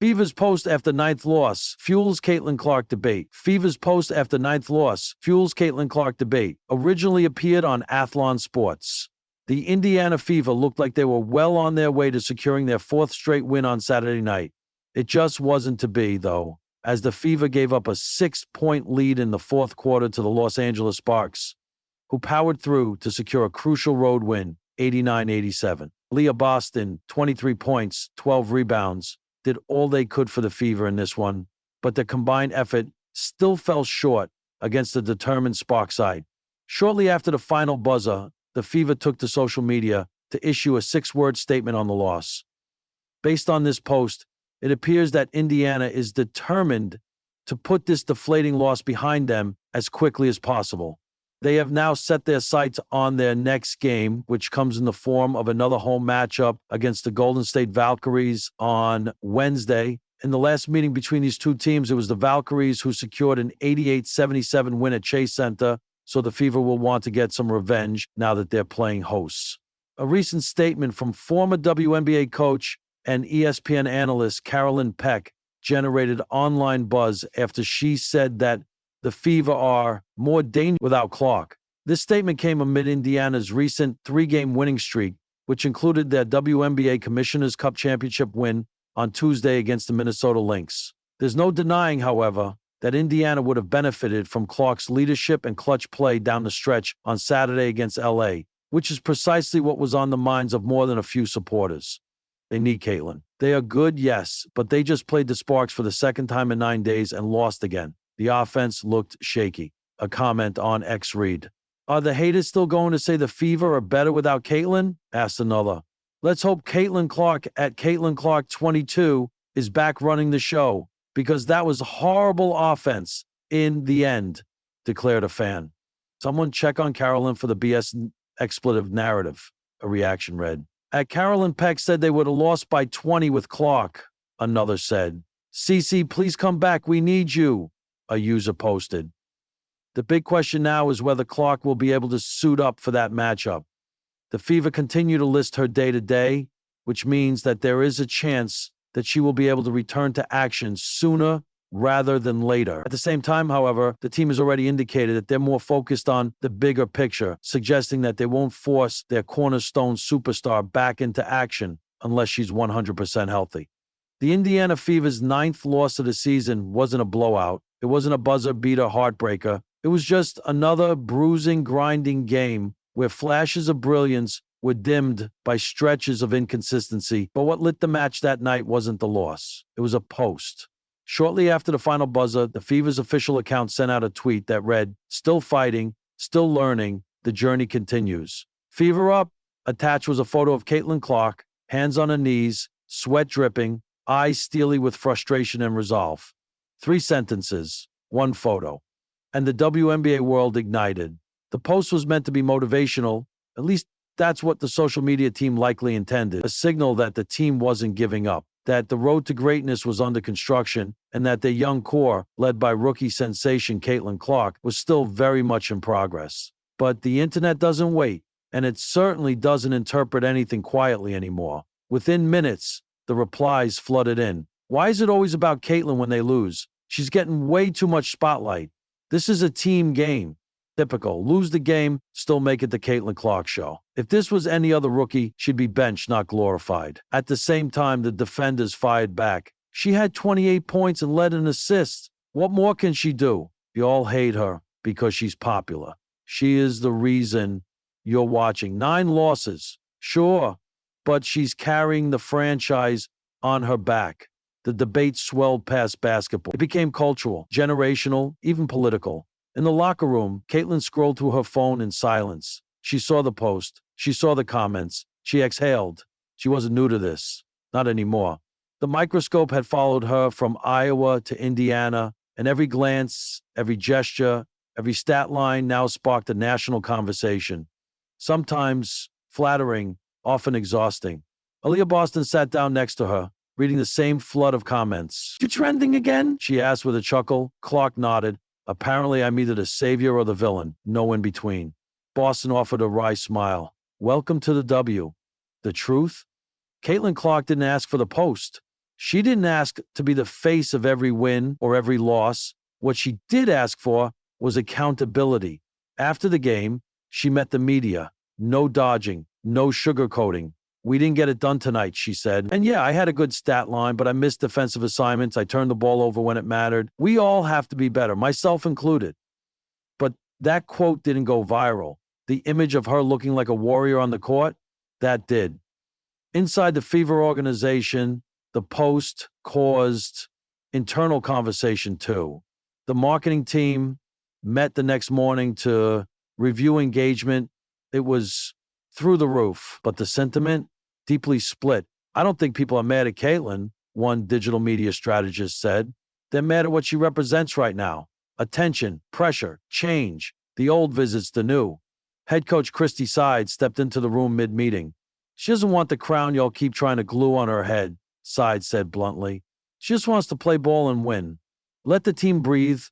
Fever's post after ninth loss fuels Caitlin Clark debate. Fever's post after ninth loss fuels Caitlin Clark debate. Originally appeared on Athlon Sports. The Indiana Fever looked like they were well on their way to securing their fourth straight win on Saturday night. It just wasn't to be, though, as the Fever gave up a 6-point lead in the fourth quarter to the Los Angeles Sparks, who powered through to secure a crucial road win, 89-87. Aliyah Boston, 23 points, 12 rebounds, did all they could for the Fever in this one, but their combined effort still fell short against the determined Spark side. Shortly after the final buzzer, the Fever took to social media to issue a 6-word statement on the loss. Based on this post, it appears that Indiana is determined to put this deflating loss behind them as quickly as possible. They have now set their sights on their next game, which comes in the form of another home matchup against the Golden State Valkyries on Wednesday. In the last meeting between these two teams, it was the Valkyries who secured an 88-77 win at Chase Center, so the Fever will want to get some revenge now that they're playing hosts. A recent statement from former WNBA coach and ESPN analyst Carolyn Peck generated online buzz after she said that the Fever are more dangerous without Clark. This statement came amid Indiana's recent 3-game winning streak, which included their WNBA Commissioner's Cup championship win on Tuesday against the Minnesota Lynx. There's no denying, however, that Indiana would have benefited from Clark's leadership and clutch play down the stretch on Saturday against LA, which is precisely what was on the minds of more than a few supporters. They need Caitlin. They are good, yes, but they just played the Sparks for the second time in 9 days and lost again. The offense looked shaky. A comment on X read. Are the haters still going to say the Fever are better without Caitlin? Asked another. Let's hope Caitlin Clark at Caitlin Clark 22 is back running the show, because that was horrible offense in the end, declared a fan. Someone check on Carolyn for the BS expletive narrative, a reaction read. At Carolyn Peck said they would have lost by 20 with Clark, another said. CC, please come back, we need you, a user posted. The big question now is whether Clark will be able to suit up for that matchup. The Fever continue to list her day-to-day, which means that there is a chance that she will be able to return to action sooner rather than later. At the same time, however, the team has already indicated that they're more focused on the bigger picture, suggesting that they won't force their cornerstone superstar back into action unless she's 100% healthy. The Indiana Fever's 9th loss of the season wasn't a blowout. It wasn't a buzzer-beater heartbreaker. It was just another bruising, grinding game where flashes of brilliance were dimmed by stretches of inconsistency. But what lit the match that night wasn't the loss. It was a post. Shortly after the final buzzer, the Fever's official account sent out a tweet that read, "Still fighting, still learning, the journey continues. Fever up." Attached was a photo of Caitlin Clark, hands on her knees, sweat dripping, eyes steely with frustration and resolve. 3 sentences, 1 photo. And the WNBA world ignited. The post was meant to be motivational. At least that's what the social media team likely intended. A signal that the team wasn't giving up, that the road to greatness was under construction, and that their young core, led by rookie sensation Caitlin Clark, was still very much in progress. But the internet doesn't wait, and it certainly doesn't interpret anything quietly anymore. Within minutes, the replies flooded in. Why is it always about Caitlin when they lose? She's getting way too much spotlight. This is a team game. Typical. Lose the game, still make it the Caitlin Clark show. If this was any other rookie, she'd be benched, not glorified. At the same time, the defenders fired back. She had 28 points and led an assist. What more can she do? You all hate her because she's popular. She is the reason you're watching. 9 losses. Sure, but she's carrying the franchise on her back. The debate swelled past basketball. It became cultural, generational, even political. In the locker room, Caitlin scrolled through her phone in silence. She saw the post. She saw the comments. She exhaled. She wasn't new to this. Not anymore. The microscope had followed her from Iowa to Indiana, and every glance, every gesture, every stat line now sparked a national conversation. Sometimes flattering, often exhausting. Aliyah Boston sat down next to her, reading the same flood of comments. "You trending again?" she asked with a chuckle. Clark nodded. "Apparently, I'm either the savior or the villain. No in between." Boston offered a wry smile. "Welcome to the W." The truth? Caitlin Clark didn't ask for the post. She didn't ask to be the face of every win or every loss. What she did ask for was accountability. After the game, she met the media. No dodging, no sugarcoating. We didn't get it done tonight, she said. And yeah, I had a good stat line, but I missed defensive assignments. I turned the ball over when it mattered. We all have to be better, myself included. But that quote didn't go viral. The image of her looking like a warrior on the court, that did. Inside the Fever organization, the post caused internal conversation too. The marketing team met the next morning to review engagement. It was through the roof, but the sentiment deeply split. I don't think people are mad at Caitlin, one digital media strategist said. They're mad at what she represents right now. Attention, pressure, change. The old visits the new. Head coach Christy Side stepped into the room mid-meeting. She doesn't want the crown y'all keep trying to glue on her head, Side said bluntly. She just wants to play ball and win. Let the team breathe